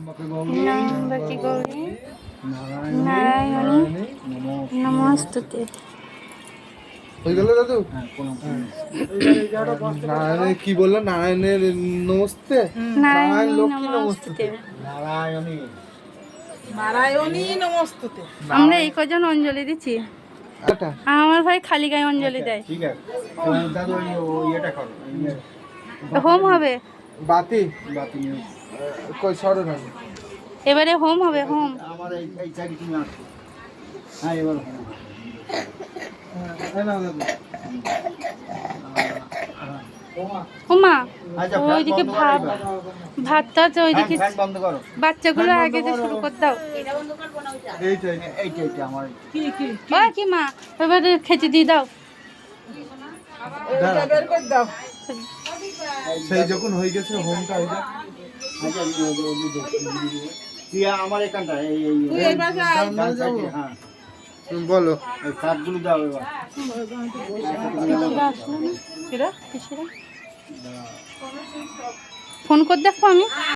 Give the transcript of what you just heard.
ত্র্যম্বকে গৌরী নারায়ণী নমস্তুতে। হয়ে গেল দাদু? নারায়ণের কি বললো? নারায়ণের নমস্তে, নারায়ণ লক্ষ্মী নমস্তে, নারায়ণী নারায়ণী নমস্তুতে। আমরা এই কজন অঞ্জলি দিচ্ছি। আমার ভাই খালি গায়ে অঞ্জলি দেয়। ঠিক আছে দাদু, ওই এটা করো, হোম হবে, বাতি বাতি নিয়ে কই সরো না। এবারে হোম হবে, হোম। আমার এই চাকরি তুমি আসো। হ্যাঁ এবার ওমা আচ্ছা, ওইদিকে ভাত, ভাতটা তো ওইদিকে ফ্যান বন্ধ করো। বাচ্চাগুলো আগে যে শুরু করে দাও। এইটাই এইটা আমার ও কি মা, এবারে খেতে দিয়ে দাও। বের করে দাও। সেই যখন হয়ে গেছে হোমটা এইটা আচ্ছা দিয়া আমার এখানটা এই এই ডান সাইডে, হ্যাঁ বলো। এই কাঠগুলো দাও এবার। ফোন করে দেখো আমি।